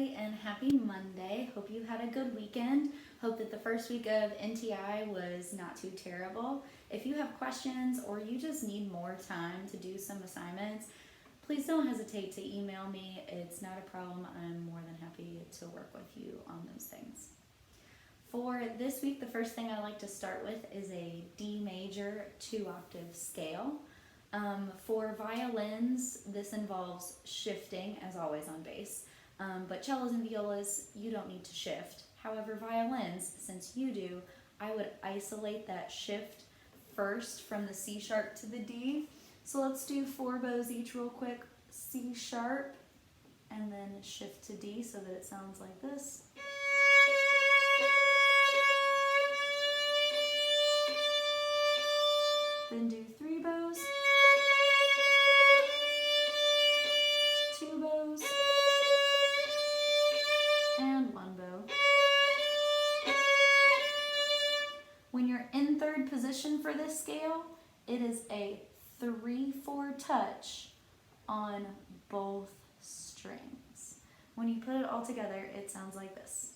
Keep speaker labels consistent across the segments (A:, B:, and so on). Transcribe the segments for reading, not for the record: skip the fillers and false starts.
A: everybody, and happy Monday. Hope you had a good weekend. Hope that the first week of NTI was not too terrible. If you have questions or you just need more time to do some assignments, please don't hesitate to email me. It's not a problem. I'm more than happy to work with you on those things. For this week, the first thing I like to start with is a D major 2-octave scale. For violins, this involves shifting, as always on bass, but cellos and violas, you don't need to shift. However, violins, since you do, I would isolate that shift first from the C sharp to the D. So let's do 4 bows each real quick. C sharp, and then shift to D so that it sounds like this. Then do 3 bows, 2 bows, and 1 bow. When you're in third position for this scale, it is a 3/4 touch on both strings. When you put it all together, it sounds like this.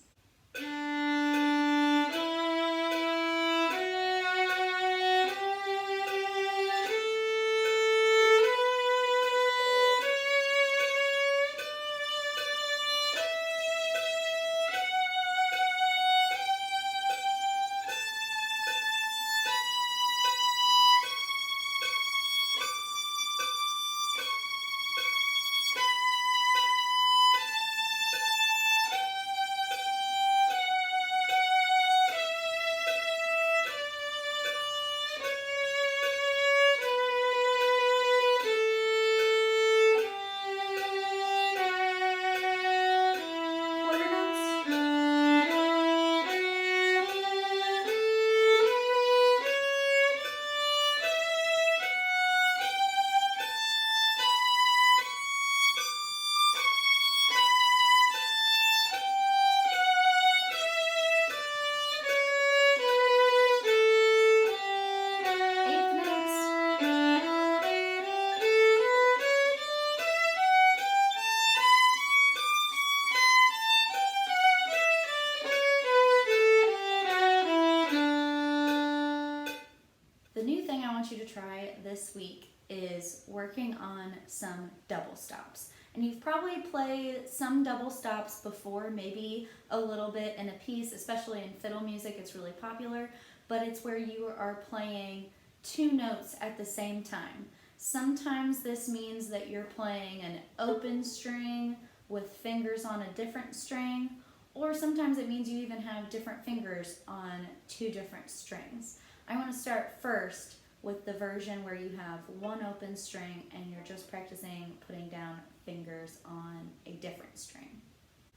A: The new thing I want you to try this week is working on some double stops. And you've probably played some double stops before, maybe a little bit in a piece, especially in fiddle music, it's really popular, but it's where you are playing 2 notes at the same time. Sometimes this means that you're playing an open string with fingers on a different string, or sometimes it means you even have different fingers on 2 different strings. I want to start first with the version where you have 1 open string and you're just practicing putting down fingers on a different string.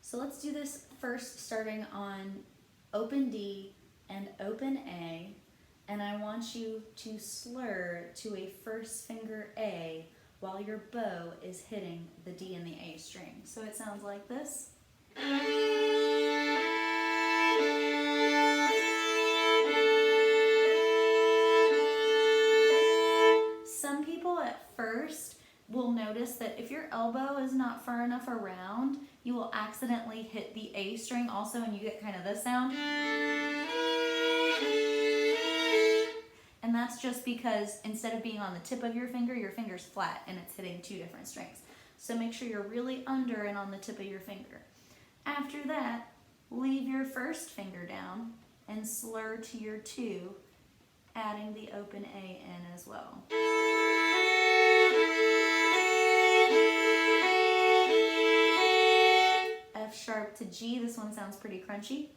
A: So let's do this first starting on open D and open A, and I want you to slur to a first finger A while your bow is hitting the D and the A string. So it sounds like this. Some people at first will notice that if your elbow is not far enough around, you will accidentally hit the A string also, and you get kind of this sound. And that's just because instead of being on the tip of your finger's flat and it's hitting 2 different strings. So make sure you're really under and on the tip of your finger. After that, leave your first finger down and slur to your 2, adding the open A in as well. F sharp to G, this one sounds pretty crunchy.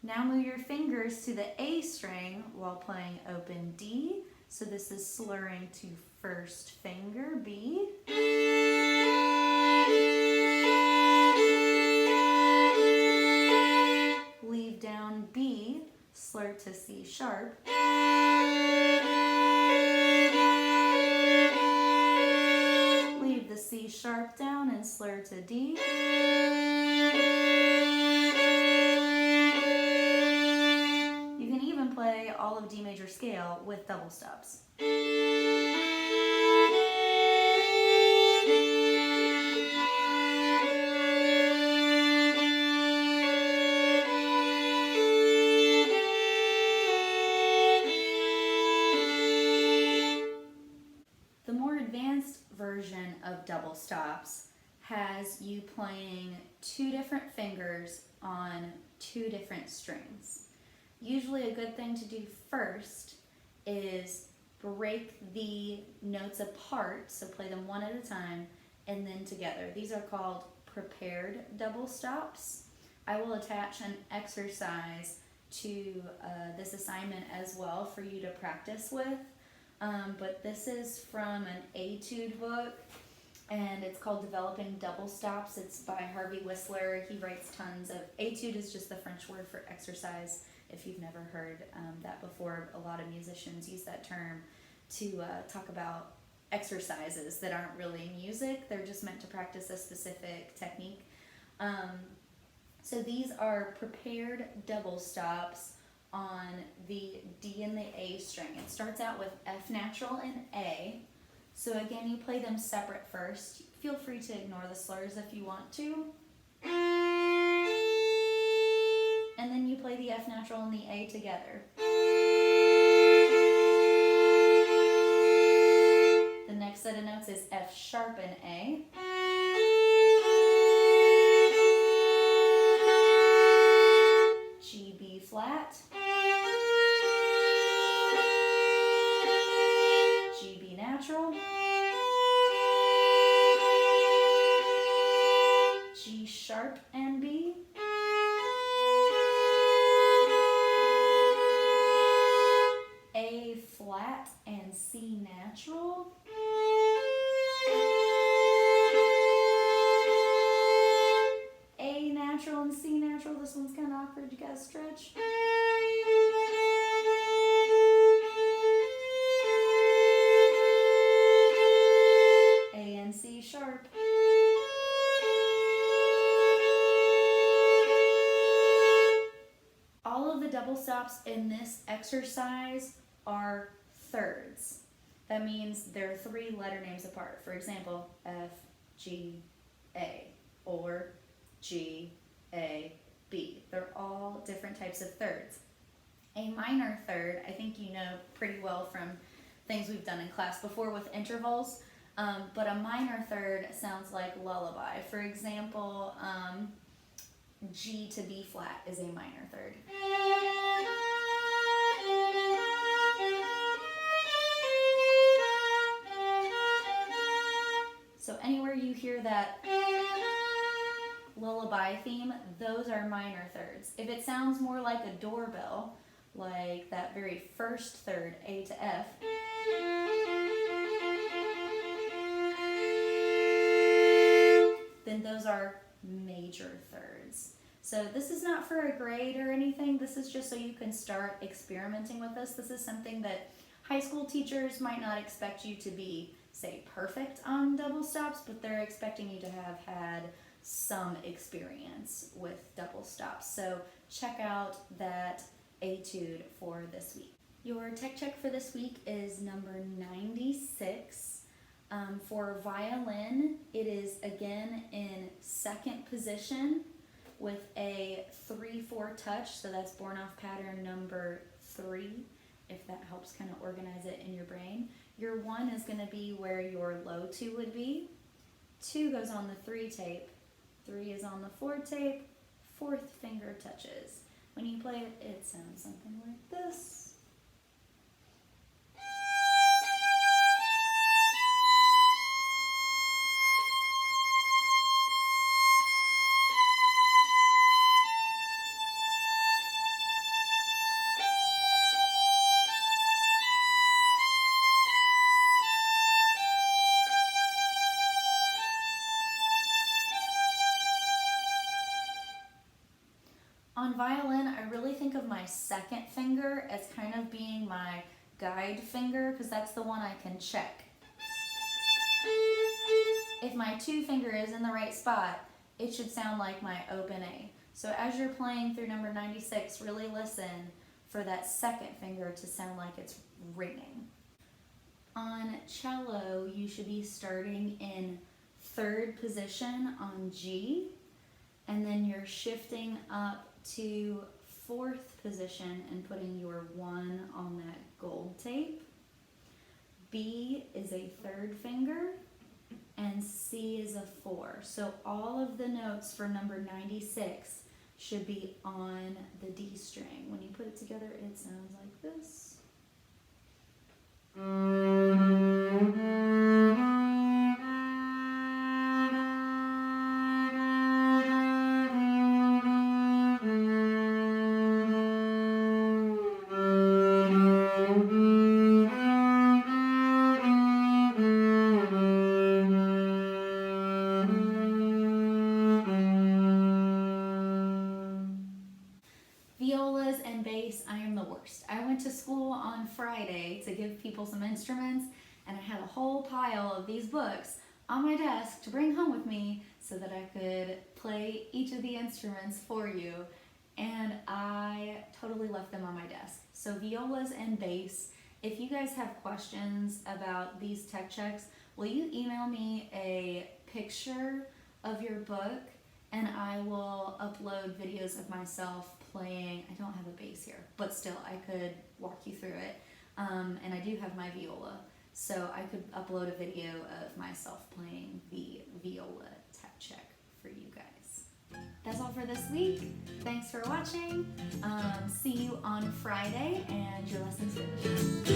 A: Now move your fingers to the A string while playing open D. So this is slurring to first finger B. Leave down B, slur to C sharp. Leave the C sharp down and slur to D. You can even play all of D major scale with double stops. The more advanced version of double stops has you playing 2 different fingers on 2 different strings. Usually a good thing to do first is break the notes apart, so play them one at a time and then together. These are called prepared double stops. I will attach an exercise to this assignment as well for you to practice with, but this is from an Etude book, and it's called Developing Double Stops. It's by Harvey Whistler. He writes tons of, Etude is just the French word for exercise. If you've never heard that before, a lot of musicians use that term to talk about exercises that aren't really music. They're just meant to practice a specific technique. So these are prepared double stops on the D and the A string. It starts out with F natural and A. So again, you play them separate first. Feel free to ignore the slurs if you want to. And then you play the F natural and the A together. The next set of notes is F sharp and A. G, B flat. G, B natural. G sharp and B. A flat and C natural. A natural and C natural. This one's kind of awkward. You gotta stretch. A and C sharp. All of the double stops in this exercise are thirds. That means they're 3 letter names apart. For example, F, G, A, or G, A, B. They're all different types of thirds. A minor third, I think you know pretty well from things we've done in class before with intervals, but a minor third sounds like lullaby. For example, G to B flat is a minor third. So anywhere you hear that lullaby theme, those are minor thirds. If it sounds more like a doorbell, like that very first third, A to F, then those are major thirds. So this is not for a grade or anything. This is just so you can start experimenting with this. This is something that high school teachers might not expect you to be, say, perfect on double stops, but they're expecting you to have had some experience with double stops. So check out that Etude for this week. Your tech check for this week is number 96. For violin, it is again in second position with a 3/4 touch, so that's born off pattern number 3, if that helps kind of organize it in your brain. Your 1 is going to be where your low 2 would be. 2 goes on the 3 tape, 3 is on the 4 tape, 4th finger touches. When you play it, it sounds something like this. On violin, I really think of my second finger as kind of being my guide finger, because that's the one I can check. If my 2 finger is in the right spot, it should sound like my open A. So as you're playing through number 96, really listen for that second finger to sound like it's ringing. On cello, you should be starting in 3rd position on G, and then you're shifting up to 4th position and putting your 1 on that gold tape. B is a 3rd finger, and C is a 4. So all of the notes for number 96 should be on the D string. When you put it together, it sounds like this. Violas and bass, I am the worst. I went to school on Friday to give people some instruments, and I had a whole pile of these books on my desk to bring home with me so that I could play each of the instruments for you, and I totally left them on my desk. So violas and bass, if you guys have questions about these tech checks, will you email me a picture of your book, and I will upload videos of myself playing. I don't have a bass here, but still I could walk you through it. And I do have my viola, so I could upload a video of myself playing the viola tech check for you guys. That's all for this week. Thanks for watching. See you on Friday, and your lesson's finished.